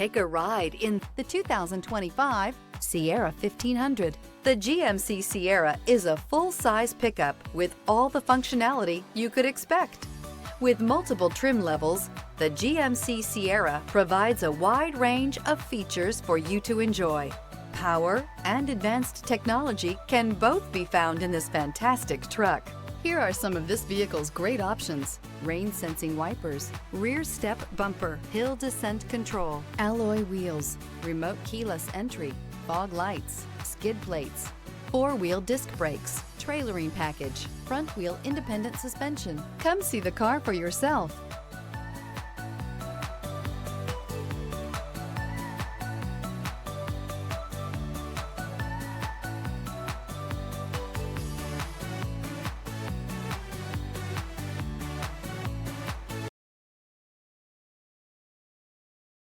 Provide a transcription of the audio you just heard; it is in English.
Take a ride in the 2025 Sierra 1500. The GMC Sierra is a full-size pickup with all the functionality you could expect. With multiple trim levels, the GMC Sierra provides a wide range of features for you to enjoy. Power and advanced technology can both be found in this fantastic truck. Here are some of this vehicle's great options: rain-sensing wipers, rear step bumper, hill descent control, alloy wheels, remote keyless entry, fog lights, skid plates, four-wheel disc brakes, trailering package, front wheel independent suspension. Come see the car for yourself.